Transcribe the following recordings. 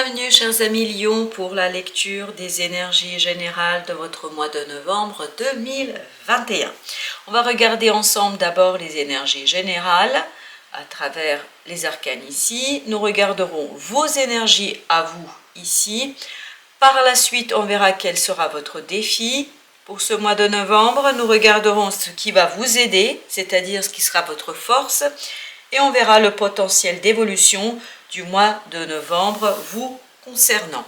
bienvenue chers amis Lion pour la lecture des énergies générales de votre mois de novembre 2021. On va regarder ensemble d'abord les énergies générales à travers les arcanes ici. Nous regarderons vos énergies à vous ici. Par la suite, on verra quel sera votre défi. Pour ce mois de novembre, nous regarderons ce qui va vous aider, c'est-à-dire ce qui sera votre force. Et on verra le potentiel d'évolution du mois de novembre vous concernant.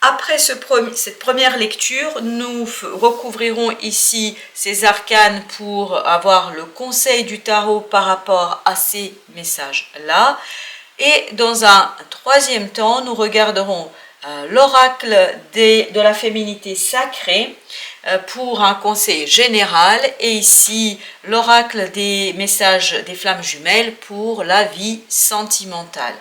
Après cette première lecture, nous recouvrirons ici ces arcanes pour avoir le conseil du tarot par rapport à ces messages-là. Et dans un troisième temps, nous regarderons l'oracle de la féminité sacrée pour un conseil général et ici l'oracle des messages des flammes jumelles pour la vie sentimentale.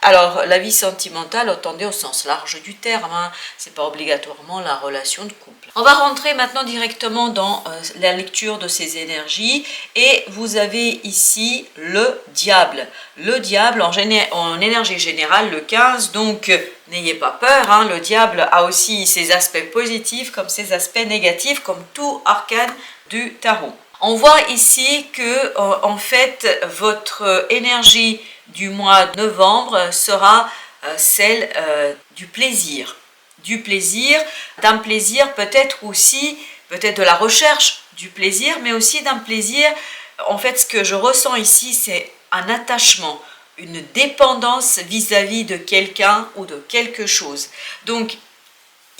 Alors la vie sentimentale, entendez au sens large du terme, hein, c'est pas obligatoirement la relation de couple. On va rentrer maintenant directement dans la lecture de ces énergies et vous avez ici le diable. Le diable en énergie générale, le 15, donc n'ayez pas peur, hein, le diable a aussi ses aspects positifs comme ses aspects négatifs, comme tout arcane du tarot. On voit ici que en fait votre énergie du mois de novembre sera celle du plaisir. D'un plaisir peut-être aussi, peut-être de la recherche du plaisir, mais aussi d'un plaisir. En fait, ce que je ressens ici, c'est un attachement, une dépendance vis-à-vis de quelqu'un ou de quelque chose. Donc,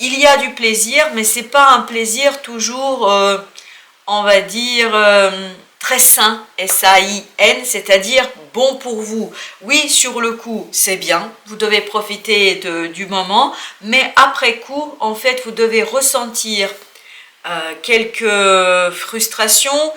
il y a du plaisir, mais c'est pas un plaisir toujours, on va dire, très sain, S-A-I-N, c'est-à-dire bon pour vous. Oui, sur le coup, c'est bien, vous devez profiter du moment, mais après coup, en fait, vous devez ressentir quelques frustrations,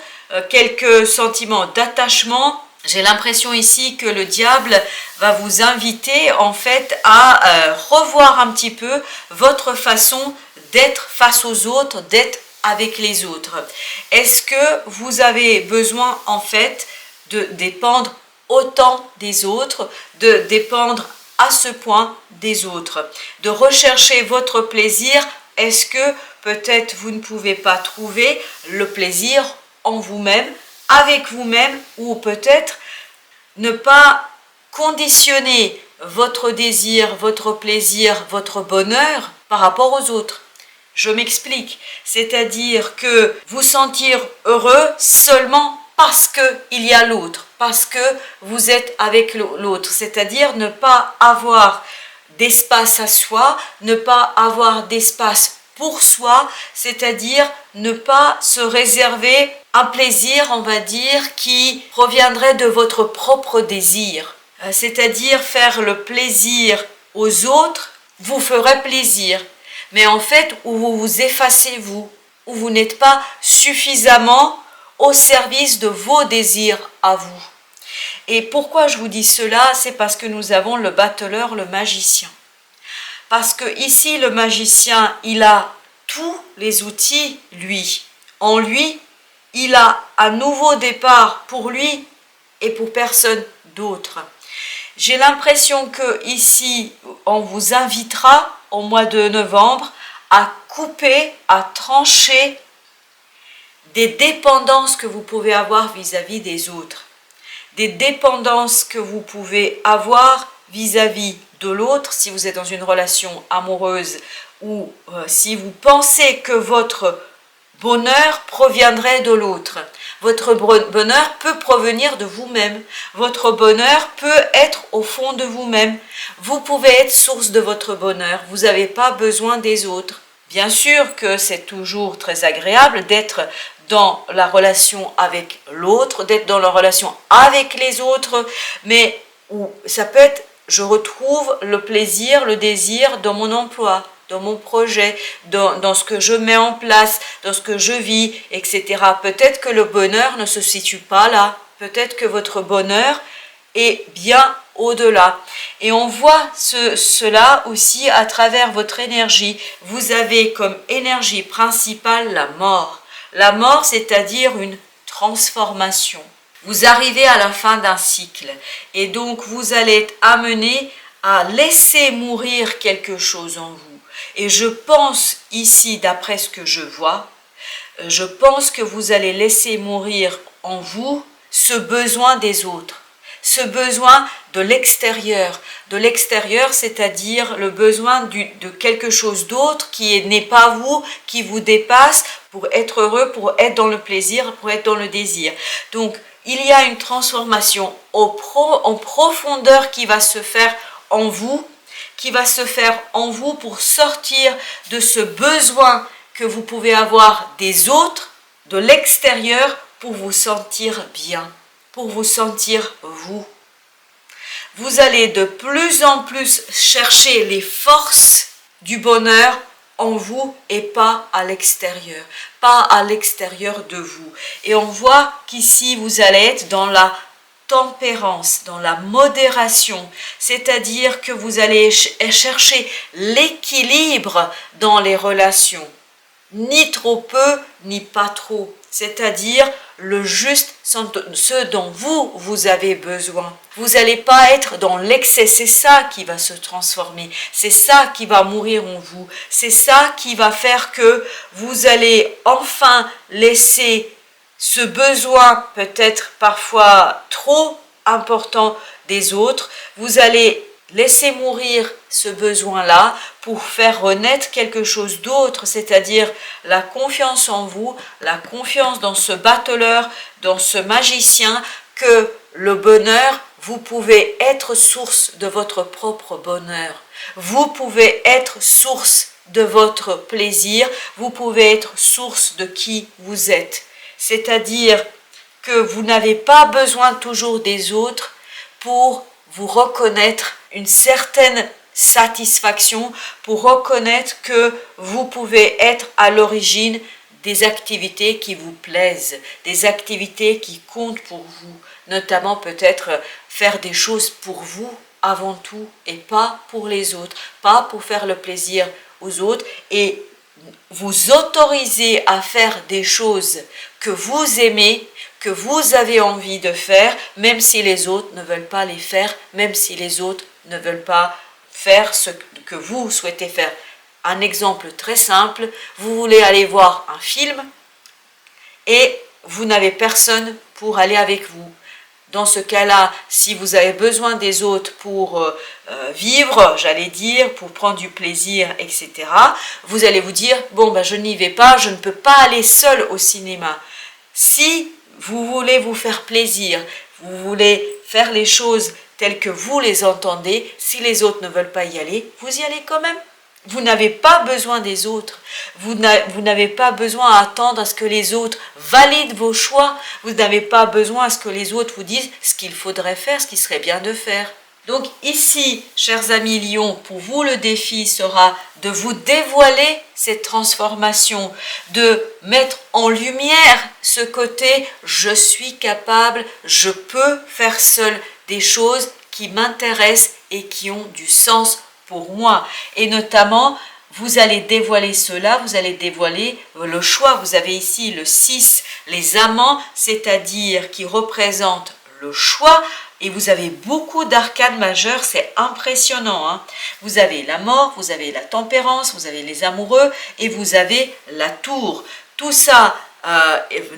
quelques sentiments d'attachement. J'ai l'impression ici que le diable va vous inviter en fait à revoir un petit peu votre façon d'être face aux autres, d'être avec les autres. Est-ce que vous avez besoin en fait de dépendre autant des autres, de dépendre à ce point des autres, de rechercher votre plaisir? Est-ce que peut-être vous ne pouvez pas trouver le plaisir en vous-même, avec vous-même, ou peut-être ne pas conditionner votre désir, votre plaisir, votre bonheur par rapport aux autres? Je m'explique, c'est-à-dire que vous sentir heureux seulement parce qu'il y a l'autre, parce que vous êtes avec l'autre, c'est-à-dire ne pas avoir d'espace à soi, ne pas avoir d'espace pour soi, c'est-à-dire ne pas se réserver un plaisir, on va dire, qui proviendrait de votre propre désir. C'est-à-dire faire le plaisir aux autres vous ferait plaisir. Mais en fait, où vous vous effacez vous, où vous n'êtes pas suffisamment au service de vos désirs à vous. Et pourquoi je vous dis cela? C'est parce que nous avons le battleur, le magicien. Parce que ici, le magicien, il a tous les outils, lui. En lui, il a un nouveau départ pour lui et pour personne d'autre. J'ai l'impression que ici, on vous invitera au mois de novembre à couper, à trancher des dépendances que vous pouvez avoir vis-à-vis des autres, des dépendances que vous pouvez avoir vis-à-vis de l'autre si vous êtes dans une relation amoureuse ou si vous pensez que votre bonheur proviendrait de l'autre. Votre bonheur peut provenir de vous-même. Votre bonheur peut être au fond de vous-même. Vous pouvez être source de votre bonheur. Vous n'avez pas besoin des autres. Bien sûr que c'est toujours très agréable d'être dans la relation avec l'autre, d'être dans la relation avec les autres, mais ça peut être, je retrouve le plaisir, le désir dans mon emploi, dans mon projet, dans ce que je mets en place, dans ce que je vis, etc. Peut-être que le bonheur ne se situe pas là. Peut-être que votre bonheur est bien au-delà. Et on voit cela aussi à travers votre énergie. Vous avez comme énergie principale la mort. La mort, c'est-à-dire une transformation. Vous arrivez à la fin d'un cycle et donc vous allez être amené à laisser mourir quelque chose en vous. Et je pense ici, d'après ce que je vois, je pense que vous allez laisser mourir en vous ce besoin des autres, ce besoin de l'extérieur, c'est-à-dire le besoin de quelque chose d'autre qui n'est pas vous, qui vous dépasse pour être heureux, pour être dans le plaisir, pour être dans le désir. Donc, il y a une transformation en profondeur qui va se faire en vous, pour sortir de ce besoin que vous pouvez avoir des autres, de l'extérieur, pour vous sentir bien, pour vous sentir vous. Vous allez de plus en plus chercher les forces du bonheur en vous et pas à l'extérieur, de vous. Et on voit qu'ici, vous allez être dans la tempérance, dans la modération, c'est-à-dire que vous allez chercher l'équilibre dans les relations. Ni trop peu, ni pas trop. C'est-à-dire le juste, ce dont vous avez besoin. Vous n'allez pas être dans l'excès, c'est ça qui va se transformer, c'est ça qui va mourir en vous, c'est ça qui va faire que vous allez enfin laisser ce besoin peut-être parfois trop important des autres, vous allez laisser mourir ce besoin-là pour faire renaître quelque chose d'autre, c'est-à-dire la confiance en vous, la confiance dans ce battleur, dans ce magicien, que le bonheur, vous pouvez être source de votre propre bonheur. Vous pouvez être source de votre plaisir, vous pouvez être source de qui vous êtes. C'est-à-dire que vous n'avez pas besoin toujours des autres pour vous reconnaître une certaine satisfaction, pour reconnaître que vous pouvez être à l'origine des activités qui vous plaisent, des activités qui comptent pour vous, notamment peut-être faire des choses pour vous avant tout et pas pour les autres, pas pour faire le plaisir aux autres, et vous autoriser à faire des choses que vous aimez, que vous avez envie de faire, même si les autres ne veulent pas les faire, même si les autres ne veulent pas faire ce que vous souhaitez faire. Un exemple très simple, vous voulez aller voir un film et vous n'avez personne pour aller avec vous. Dans ce cas-là, si vous avez besoin des autres pour vivre, j'allais dire, pour prendre du plaisir, etc., vous allez vous dire, bon, ben, je n'y vais pas, je ne peux pas aller seul au cinéma. Si vous voulez vous faire plaisir, vous voulez faire les choses telles que vous les entendez, si les autres ne veulent pas y aller, vous y allez quand même. Vous n'avez pas besoin des autres. Vous n'avez pas besoin à attendre à ce que les autres valident vos choix. Vous n'avez pas besoin à ce que les autres vous disent ce qu'il faudrait faire, ce qui serait bien de faire. Donc ici, chers amis Lions, pour vous le défi sera de vous dévoiler cette transformation, de mettre en lumière ce côté « je suis capable, je peux faire seul des choses qui m'intéressent et qui ont du sens pour moi ». Et notamment, vous allez dévoiler cela, vous allez dévoiler le choix. Vous avez ici le 6, les amants, c'est-à-dire qui représentent le choix. Et vous avez beaucoup d'arcanes majeures, c'est impressionnant, hein. Vous avez la mort, vous avez la tempérance, vous avez les amoureux et vous avez la tour. Tout ça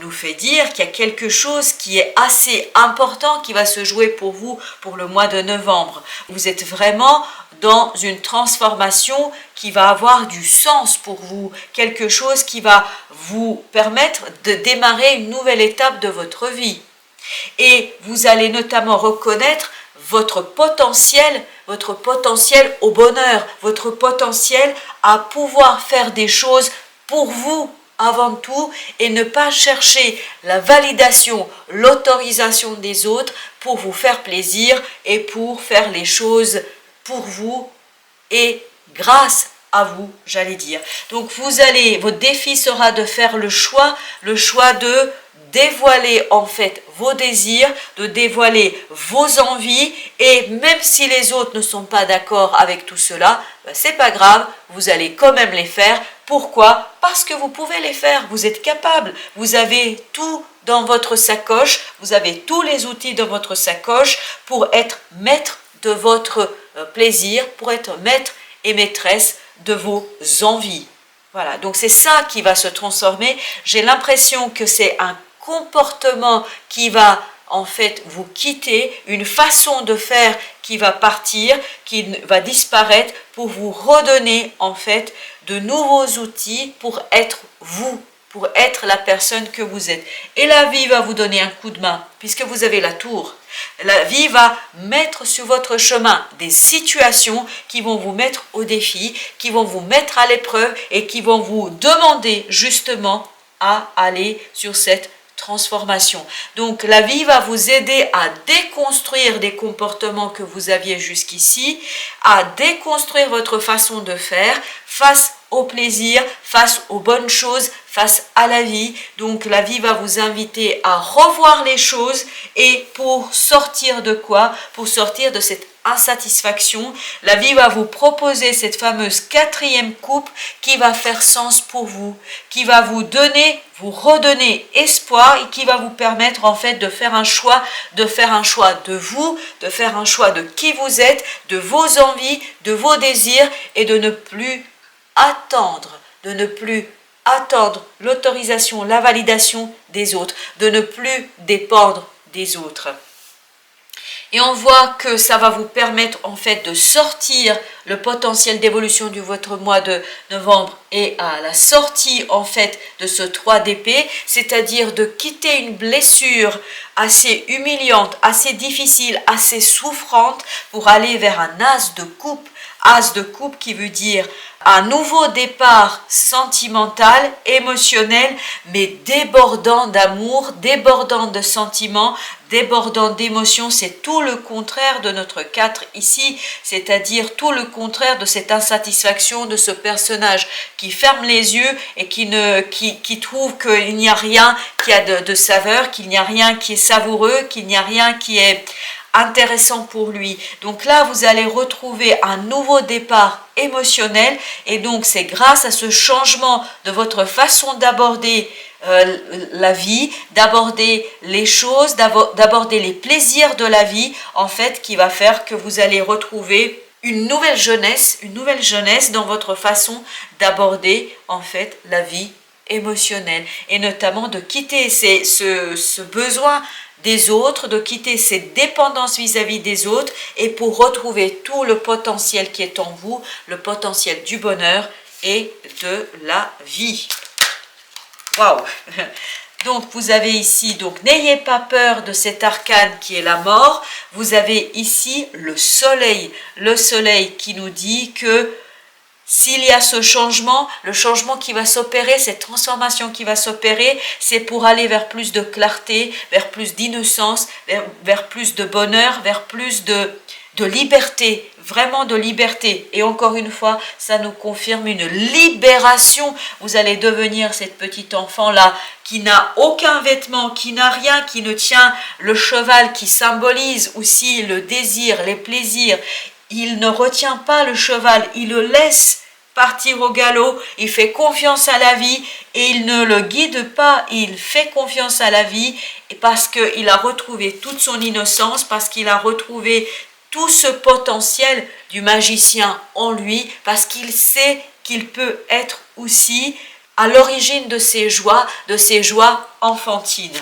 nous fait dire qu'il y a quelque chose qui est assez important qui va se jouer pour vous pour le mois de novembre. Vous êtes vraiment dans une transformation qui va avoir du sens pour vous, quelque chose qui va vous permettre de démarrer une nouvelle étape de votre vie. Et vous allez notamment reconnaître votre potentiel au bonheur, votre potentiel à pouvoir faire des choses pour vous avant tout et ne pas chercher la validation, l'autorisation des autres pour vous faire plaisir et pour faire les choses pour vous et grâce à vous, j'allais dire. Donc votre défi sera de faire le choix de dévoiler en fait vos désirs, de dévoiler vos envies, et même si les autres ne sont pas d'accord avec tout cela, c'est pas grave, vous allez quand même les faire. Pourquoi? Parce que vous pouvez les faire, vous êtes capable, vous avez tout dans votre sacoche, vous avez tous les outils dans votre sacoche pour être maître de votre plaisir, pour être maître et maîtresse de vos envies. Voilà, donc c'est ça qui va se transformer. J'ai l'impression que c'est un comportement qui va en fait vous quitter, une façon de faire qui va partir, qui va disparaître pour vous redonner en fait de nouveaux outils pour être vous, pour être la personne que vous êtes. Et la vie va vous donner un coup de main puisque vous avez la tour. La vie va mettre sur votre chemin des situations qui vont vous mettre au défi, qui vont vous mettre à l'épreuve et qui vont vous demander justement à aller sur cette transformation. Donc la vie va vous aider à déconstruire des comportements que vous aviez jusqu'ici, à déconstruire votre façon de faire face au plaisir, face aux bonnes choses, face à la vie. Donc la vie va vous inviter à revoir les choses et pour sortir de quoi? Pour sortir de cette insatisfaction, la vie va vous proposer cette fameuse 4e coupe qui va faire sens pour vous, qui va vous donner, vous redonner espoir et qui va vous permettre en fait de faire un choix de vous, de faire un choix de qui vous êtes, de vos envies, de vos désirs et de ne plus attendre l'autorisation, la validation des autres, de ne plus dépendre des autres. Et on voit que ça va vous permettre en fait de sortir le potentiel d'évolution de votre mois de novembre et à la sortie en fait de ce 3 d'épée, c'est-à-dire de quitter une blessure assez humiliante, assez difficile, assez souffrante pour aller vers un as de coupe. As de coupe qui veut dire un nouveau départ sentimental, émotionnel, mais débordant d'amour, débordant de sentiments, débordant d'émotions. C'est tout le contraire de notre 4 ici, c'est-à-dire tout le contraire de cette insatisfaction de ce personnage qui ferme les yeux et qui trouve qu'il n'y a rien qui a de saveur, qu'il n'y a rien qui est savoureux, qu'il n'y a rien qui est intéressant pour lui. Donc là, vous allez retrouver un nouveau départ émotionnel et donc c'est grâce à ce changement de votre façon d'aborder la vie, d'aborder les choses, d'aborder les plaisirs de la vie en fait qui va faire que vous allez retrouver une nouvelle jeunesse dans votre façon d'aborder en fait la vie émotionnelle et notamment de quitter ce besoin des autres, de quitter cette dépendance vis-à-vis des autres et pour retrouver tout le potentiel qui est en vous, le potentiel du bonheur et de la vie. Waouh! Donc vous avez ici, donc n'ayez pas peur de cet arcane qui est la mort. Vous avez ici le soleil qui nous dit que s'il y a ce changement, le changement qui va s'opérer, cette transformation qui va s'opérer, c'est pour aller vers plus de clarté, vers plus d'innocence, vers plus de bonheur, vers plus de liberté, vraiment de liberté. Et encore une fois, ça nous confirme une libération. Vous allez devenir cette petite enfant-là qui n'a aucun vêtement, qui n'a rien, qui ne tient le cheval qui symbolise aussi le désir, les plaisirs. Il ne retient pas le cheval, il le laisse partir au galop, il fait confiance à la vie et il ne le guide pas, il fait confiance à la vie parce qu'il a retrouvé toute son innocence, parce qu'il a retrouvé tout ce potentiel du magicien en lui, parce qu'il sait qu'il peut être aussi à l'origine de ces joies enfantines.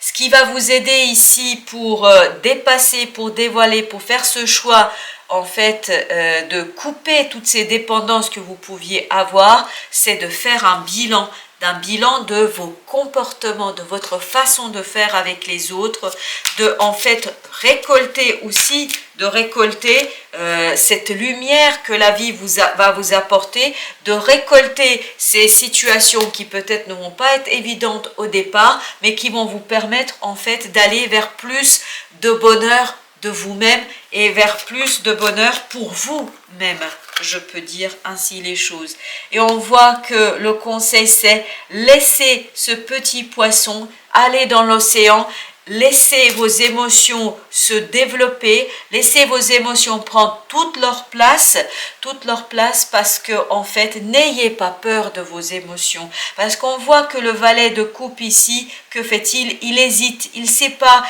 Ce qui va vous aider ici pour dépasser, pour dévoiler, pour faire ce choix en fait de couper toutes ces dépendances que vous pouviez avoir, c'est de faire un bilan de vos comportements, de votre façon de faire avec les autres, de en fait récolter aussi, cette lumière que la vie va vous apporter, de récolter ces situations qui peut-être ne vont pas être évidentes au départ, mais qui vont vous permettre en fait d'aller vers plus de bonheur de vous-même et vers plus de bonheur pour vous-même. Je peux dire ainsi les choses. Et on voit que le conseil c'est laisser ce petit poisson aller dans l'océan, laissez vos émotions se développer, laissez vos émotions prendre toute leur place parce que en fait n'ayez pas peur de vos émotions, parce qu'on voit que le valet de coupe ici Que fait-il? Il hésite, il sait pas,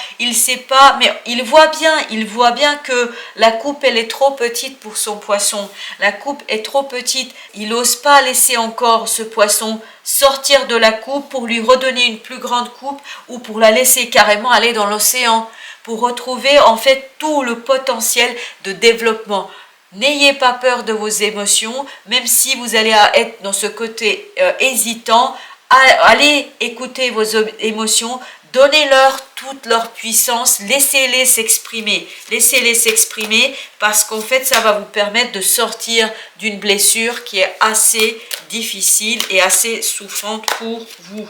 mais il voit bien que la coupe, elle est trop petite pour son poisson. La coupe est trop petite. Il n'ose pas laisser encore ce poisson sortir de la coupe pour lui redonner une plus grande coupe ou pour la laisser carrément aller dans l'océan, pour retrouver en fait tout le potentiel de développement. N'ayez pas peur de vos émotions, même si vous allez être dans ce côté hésitant. Allez écouter vos émotions, donnez-leur toute leur puissance, laissez-les s'exprimer. Laissez-les s'exprimer parce qu'en fait, ça va vous permettre de sortir d'une blessure qui est assez difficile et assez souffrante pour vous.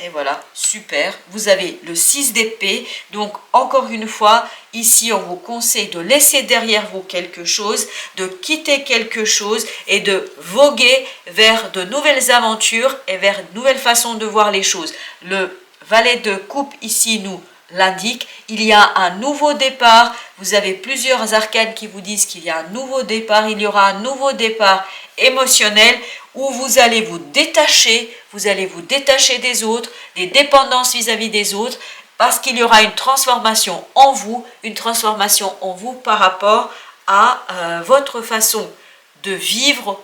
Et voilà, super. Vous avez le 6 d'épée. Donc, encore une fois, ici, on vous conseille de laisser derrière vous quelque chose, de quitter quelque chose et de voguer vers de nouvelles aventures et vers de nouvelles façons de voir les choses. Le valet de coupe ici nous l'indique. Il y a un nouveau départ. Vous avez plusieurs arcanes qui vous disent qu'il y a un nouveau départ. Il y aura un nouveau départ émotionnel où vous allez vous détacher des autres, des dépendances vis-à-vis des autres, parce qu'il y aura une transformation en vous par rapport à votre façon de vivre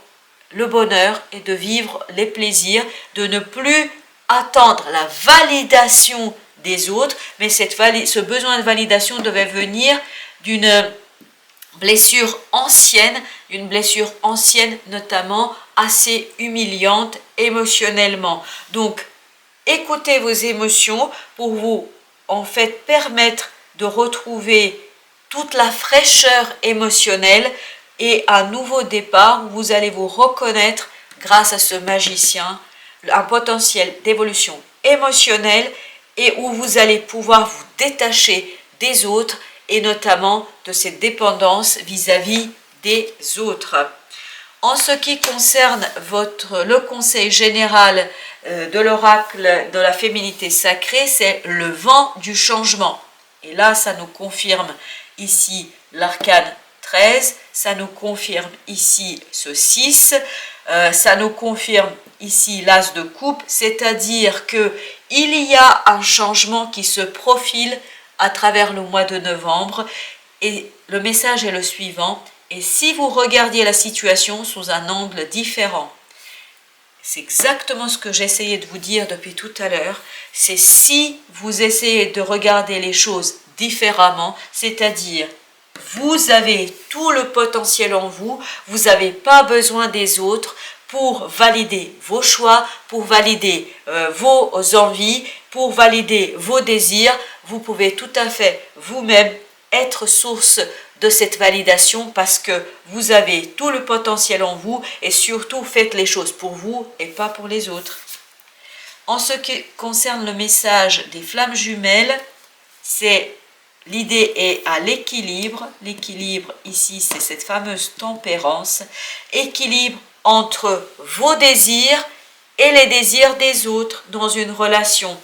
le bonheur et de vivre les plaisirs, de ne plus attendre la validation des autres, mais ce besoin de validation devait venir d'une blessure ancienne, notamment assez humiliante émotionnellement. Donc, écoutez vos émotions pour vous en fait permettre de retrouver toute la fraîcheur émotionnelle et un nouveau départ où vous allez vous reconnaître grâce à ce magicien, un potentiel d'évolution émotionnelle et où vous allez pouvoir vous détacher des autres et notamment de cette dépendance vis-à-vis des autres. En ce qui concerne le conseil général de l'oracle de la féminité sacrée, c'est le vent du changement. Et là, ça nous confirme ici l'arcane 13, ça nous confirme ici ce 6, ça nous confirme ici l'as de coupe, c'est-à-dire qu'il y a un changement qui se profile à travers le mois de novembre et le message est le suivant. Et si vous regardiez la situation sous un angle différent, c'est exactement ce que j'essayais de vous dire depuis tout à l'heure, c'est si vous essayez de regarder les choses différemment, c'est-à-dire vous avez tout le potentiel en vous, vous n'avez pas besoin des autres pour valider vos choix, pour valider vos envies, pour valider vos désirs, vous pouvez tout à fait vous-même être source de cette validation parce que vous avez tout le potentiel en vous et surtout faites les choses pour vous et pas pour les autres. En ce qui concerne le message des flammes jumelles, l'idée est à l'équilibre. L'équilibre ici, c'est cette fameuse tempérance. Équilibre entre vos désirs et les désirs des autres dans une relation.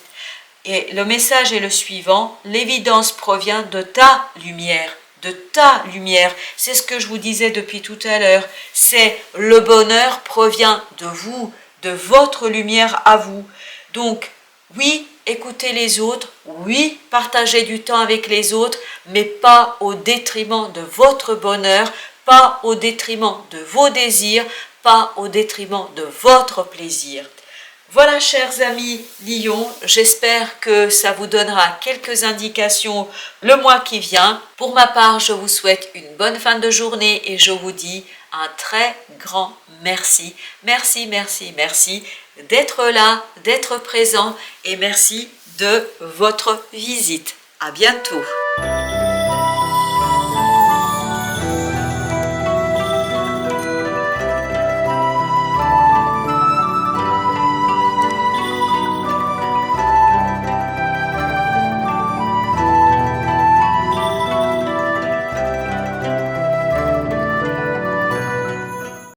Et le message est le suivant, l'évidence provient de ta lumière. C'est ce que je vous disais depuis tout à l'heure. C'est le bonheur provient de vous, de votre lumière à vous. Donc, oui, écoutez les autres, oui, partagez du temps avec les autres, mais pas au détriment de votre bonheur, pas au détriment de vos désirs, pas au détriment de votre plaisir. Voilà, chers amis Lion, j'espère que ça vous donnera quelques indications le mois qui vient. Pour ma part, je vous souhaite une bonne fin de journée et je vous dis un très grand merci. Merci d'être là, d'être présent et merci de votre visite. À bientôt.